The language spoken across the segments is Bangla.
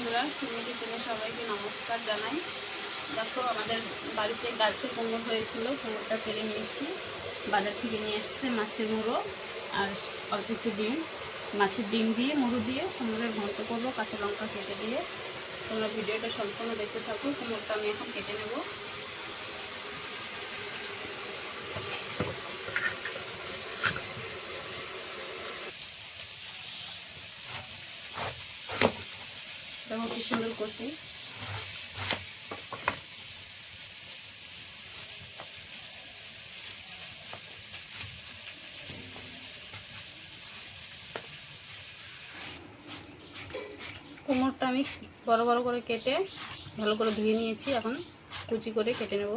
বন্ধুরা, সিমি কিচেনে সবাইকে নমস্কার জানাই। দেখো, আমাদের বাড়িতে গাছে কুমড়ো হয়েছিল, কুমড়োটা ফেলে নিয়েছি। বাজার থেকে নিয়ে আসতে মাছের মুড়ো আর অল্প একটু ডিম, মাছের ডিম দিয়ে মুড়ো দিয়ে কুমড়োর ঘন্ট করবো কাঁচা লঙ্কা কেটে দিয়ে। তোমরা ভিডিওটা সম্পূর্ণ দেখতে থাকো। কুমড়োটা আমি এখন কেটে নেব। দেখো কি সুন্দর করছি। কুমড়োটা আমি বড় বড় করে কেটে ভালো করে ধুয়ে নিয়েছি। এখন কুচি করে কেটে নেব।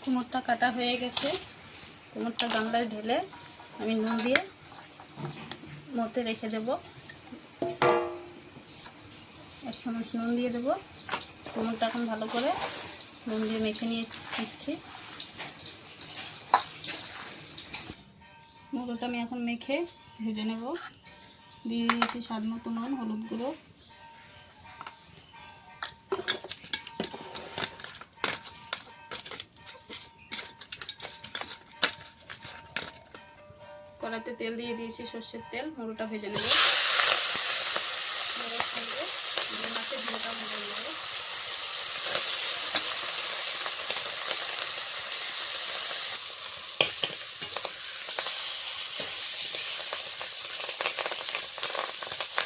কুমড়োটা কাটা হয়ে গেছে। কুমড়োটা গামলায় ঢেলে আমি নুন দিয়ে মধ্যে রেখে দেব। 1 চামচ নুন দিয়ে দেবো। কুমড়োটা এখন ভালো করে নুন দিয়ে মেখে নিচ্ছি। মুড়োটা আমি এখন মেখে ভেজে নেব। দিয়ে দিয়েছি স্বাদ মতো নুন, হলুদ গুঁড়ো, কড়াইতে তেল দিয়ে দিয়েছি, সর্ষের তেল। মুড়োটা ভেজে নেব। মুড়োর সঙ্গে মাছের ঝোলটা ভেজে নেব।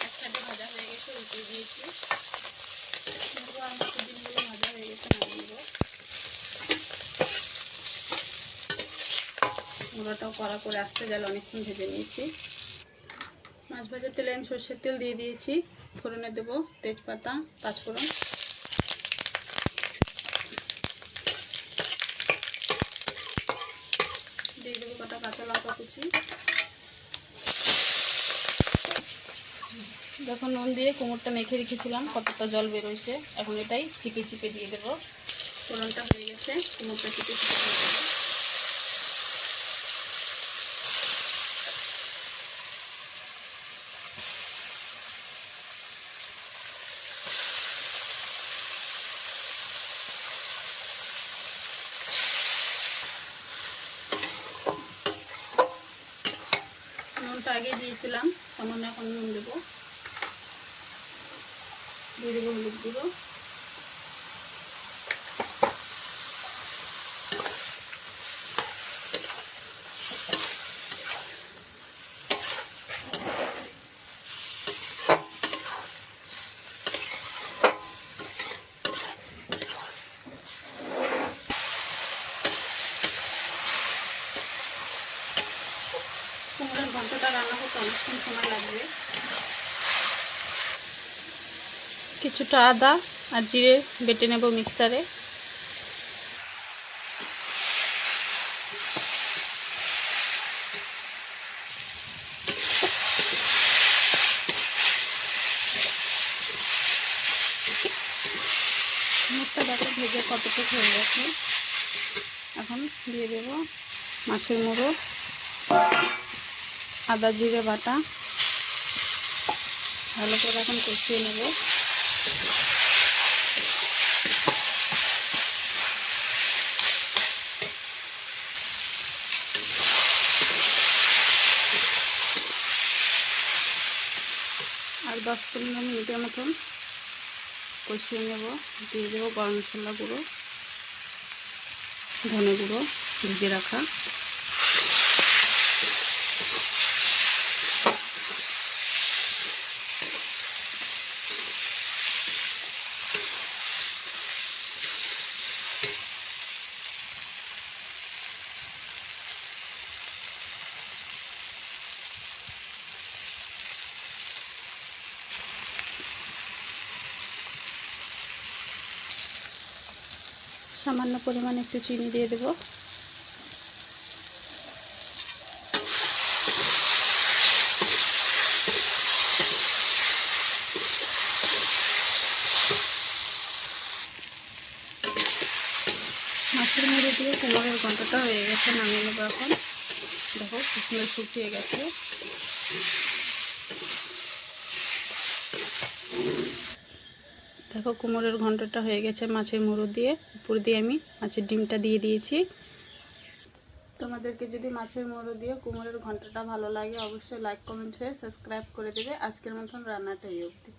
এক সাইডে ভাজা হয়ে গেছে, উল্টে দিয়েছি। মুড়ো আর মাছের ডিমগুলো ভাজা হয়ে গেছে, নামিয়ে নেব। মুড়োটাও কড়া করে আসতে গেলে অনেকক্ষণ ভেজে নিয়েছি। মাছ ভাজার তেলে আমি সর্ষের তেল দিয়ে দিয়েছি। ফোড়নে দেবো তেজপাতা, পাঁচফোড়ন, দিয়ে দেবো কটা কাঁচা লঙ্কা কুচি। যখন নুন দিয়ে কুমড়োটা মেখে রেখেছিলাম, কতটা জল বেরোয়েছে। এখন এটাই চিপে চিপে দিয়ে দেবো। ফোড়নটা হয়ে গেছে, কুমড়োটা চিপে চিপে দিয়ে দেবো। নুনটা আগে দিয়েছিলাম, সামান্য এখন নুন দেবো। দিয়ে দেবো হলুদ গুঁড়ো, কুমড়োর ঘন্টটা রান্না করতে অনেকক্ষণ সময় লাগবে। কিছুটা আদা আর জিরে বেটে নেব মিক্সারে। মুখটা দেখো ভেজে কতটুকু হয়ে গেছে। এখন দিয়ে দেব মাছের মুড়ো, আদা জিরে বাটা, ভালো করে এখন কষিয়ে নেব। আর 10-15 মিনিটের মতন কষিয়ে নেব। দিয়ে দেবো গরম মশলা গুঁড়ো, ধনে গুঁড়ো ভিজে রাখা, সামান্য পরিমাণে একটু চিনি দিয়ে দেবো। মাছের মুড়ো দিয়ে কুমড়োর ঘন্টটা হয়ে গেছে, নামিয়ে নেবো এখন। দেখো খুব সুন্দর শুকিয়ে গেছে। দেখো কুমড়োর ঘন্টটা হয়ে গেছে মাছের মুড়ো দিয়ে। উপর দিয়ে আমি মাছের ডিমটা দিয়ে দিয়েছি। তোমাদেরকে যদি মাছের মুড়ো দিয়ে কুমড়োর ঘন্টটা ভালো লাগে অবশ্যই লাইক কমেন্ট শেয়ার সাবস্ক্রাইব করে দেবে। আজকের মতন রান্নাটা এই অবধি।